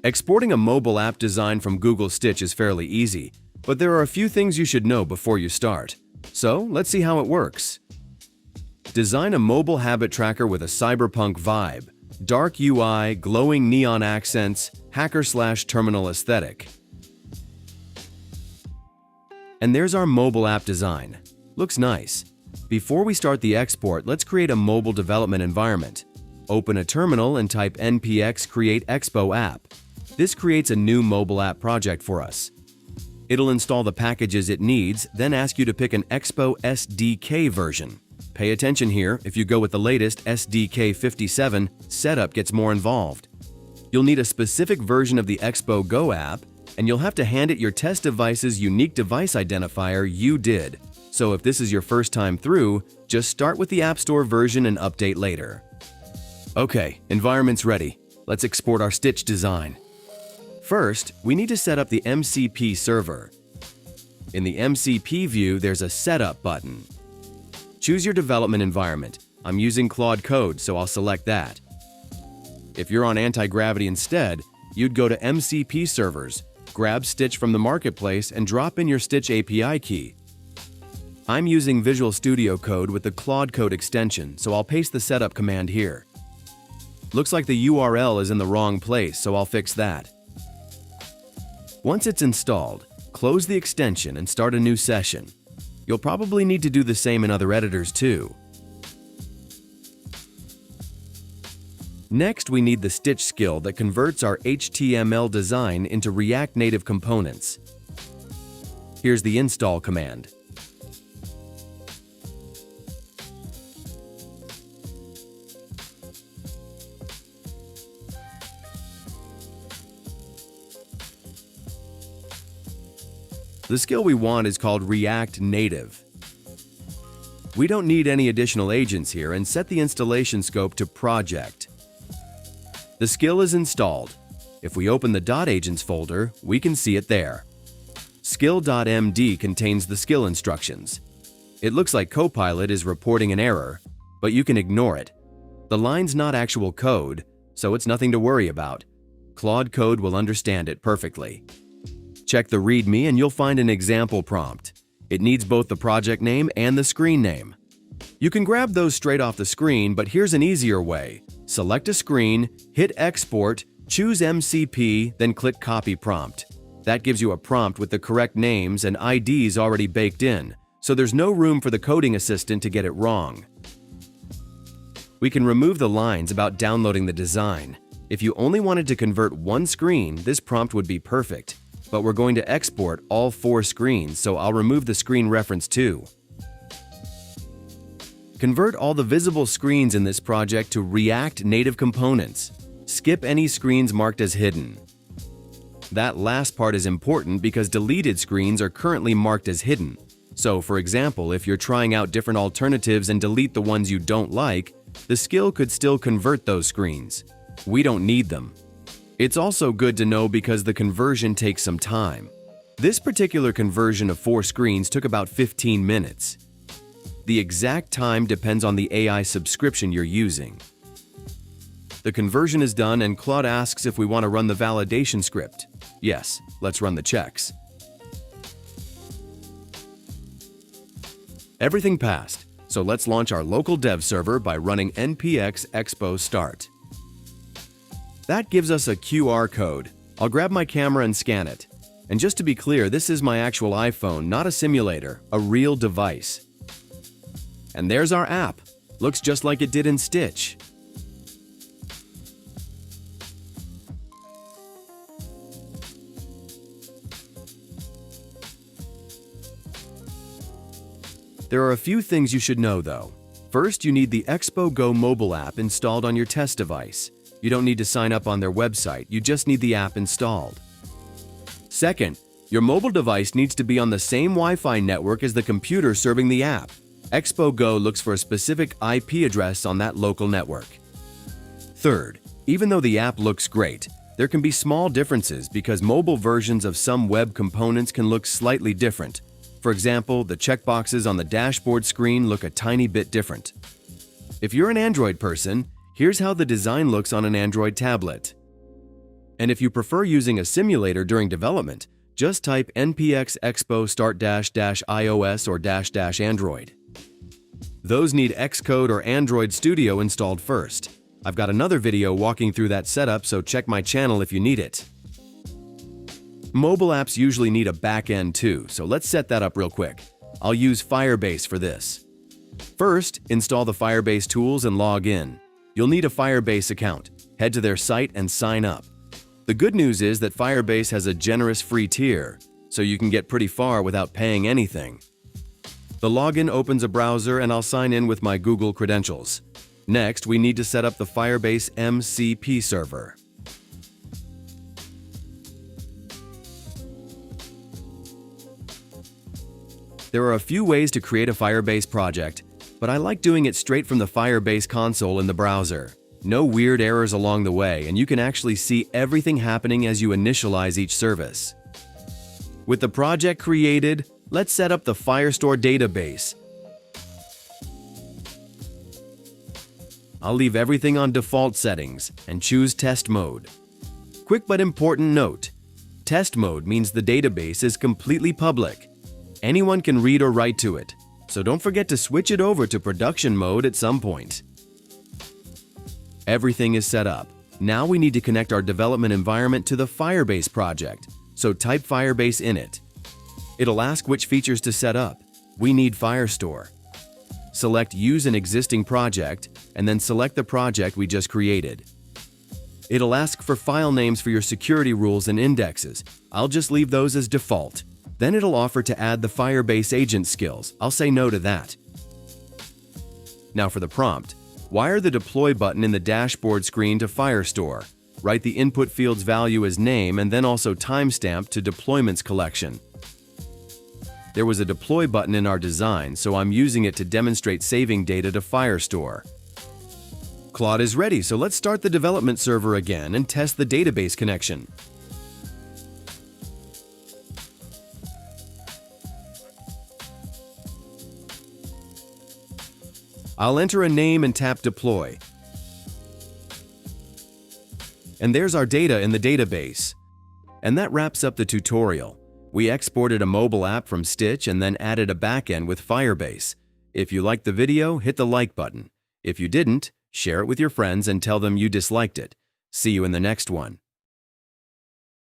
Exporting a mobile app design from Google Stitch is fairly easy, but there are a few things you should know before you start. So let's see how it works. Design a mobile habit tracker with a cyberpunk vibe, dark UI, glowing neon accents, hacker/terminal aesthetic. And there's our mobile app design. Looks nice. Before we start the export, let's create a mobile development environment. Open a terminal and type npx create Expo app. This creates a new mobile app project for us. It'll install the packages it needs, then ask you to pick an Expo SDK version. Pay attention here, if you go with the latest SDK 57, setup gets more involved. You'll need a specific version of the Expo Go app, and you'll have to hand it your test device's unique device identifier you did. So if this is your first time through, just start with the App Store version and update later. Okay, environment's ready. Let's export our Stitch design. First, we need to set up the MCP server. In the MCP view, there's a Setup button. Choose your development environment. I'm using Claude Code, so I'll select that. If you're on Antigravity instead, you'd go to MCP servers, grab Stitch from the marketplace, and drop in your Stitch API key. I'm using Visual Studio Code with the Claude Code extension, so I'll paste the setup command here. Looks like the URL is in the wrong place, so I'll fix that. Once it's installed, close the extension and start a new session. You'll probably need to do the same in other editors too. Next, we need the Stitch skill that converts our HTML design into React Native components. Here's the install command. The skill we want is called React Native. We don't need any additional agents here and set the installation scope to Project. The skill is installed. If we open the .agents folder, we can see it there. Skill.md contains the skill instructions. It looks like Copilot is reporting an error, but you can ignore it. The line's not actual code, so it's nothing to worry about. Claude Code will understand it perfectly. Check the README and you'll find an example prompt. It needs both the project name and the screen name. You can grab those straight off the screen, but here's an easier way. Select a screen, hit Export, choose MCP, then click Copy Prompt. That gives you a prompt with the correct names and IDs already baked in, so there's no room for the coding assistant to get it wrong. We can remove the lines about downloading the design. If you only wanted to convert one screen, this prompt would be perfect. But we're going to export all 4 screens, so I'll remove the screen reference too. Convert all the visible screens in this project to React Native components. Skip any screens marked as hidden. That last part is important because deleted screens are currently marked as hidden. So, for example, if you're trying out different alternatives and delete the ones you don't like, the skill could still convert those screens. We don't need them. It's also good to know because the conversion takes some time. This particular conversion of 4 screens took about 15 minutes. The exact time depends on the AI subscription you're using. The conversion is done and Claude asks if we want to run the validation script. Yes, let's run the checks. Everything passed, so let's launch our local dev server by running npx expo start. That gives us a QR code. I'll grab my camera and scan it. And just to be clear, this is my actual iPhone, not a simulator, a real device. And there's our app. Looks just like it did in Stitch. There are a few things you should know though. First, you need the Expo Go mobile app installed on your test device. You don't need to sign up on their website, you just need the app installed. Second, your mobile device needs to be on the same Wi-Fi network as the computer serving the app. Expo Go looks for a specific IP address on that local network. Third, even though the app looks great, there can be small differences because mobile versions of some web components can look slightly different. For example, the checkboxes on the dashboard screen look a tiny bit different. If you're an Android person, here's how the design looks on an Android tablet. And if you prefer using a simulator during development, just type npx expo start-iOS or -Android. Those need Xcode or Android Studio installed first. I've got another video walking through that setup, so check my channel if you need it. Mobile apps usually need a backend too, so let's set that up real quick. I'll use Firebase for this. First, install the Firebase tools and log in. You'll need a Firebase account. Head to their site and sign up. The good news is that Firebase has a generous free tier, so you can get pretty far without paying anything. The login opens a browser and I'll sign in with my Google credentials. Next, we need to set up the Firebase MCP server. There are a few ways to create a Firebase project, but I like doing it straight from the Firebase console in the browser. No weird errors along the way, and you can actually see everything happening as you initialize each service. With the project created, let's set up the Firestore database. I'll leave everything on default settings and choose test mode. Quick but important note: test mode means the database is completely public. Anyone can read or write to it, so don't forget to switch it over to production mode at some point. Everything is set up. Now we need to connect our development environment to the Firebase project, so type Firebase in it. It'll ask which features to set up. We need Firestore. Select Use an existing project, and then select the project we just created. It'll ask for file names for your security rules and indexes. I'll just leave those as default. Then it'll offer to add the Firebase agent skills. I'll say no to that. Now for the prompt. Wire the deploy button in the dashboard screen to Firestore. Write the input field's value as name and then also timestamp to deployments collection. There was a deploy button in our design, so I'm using it to demonstrate saving data to Firestore. Claude is ready, so let's start the development server again and test the database connection. I'll enter a name and tap Deploy. And there's our data in the database. And that wraps up the tutorial. We exported a mobile app from Stitch and then added a backend with Firebase. If you liked the video, hit the like button. If you didn't, share it with your friends and tell them you disliked it. See you in the next one.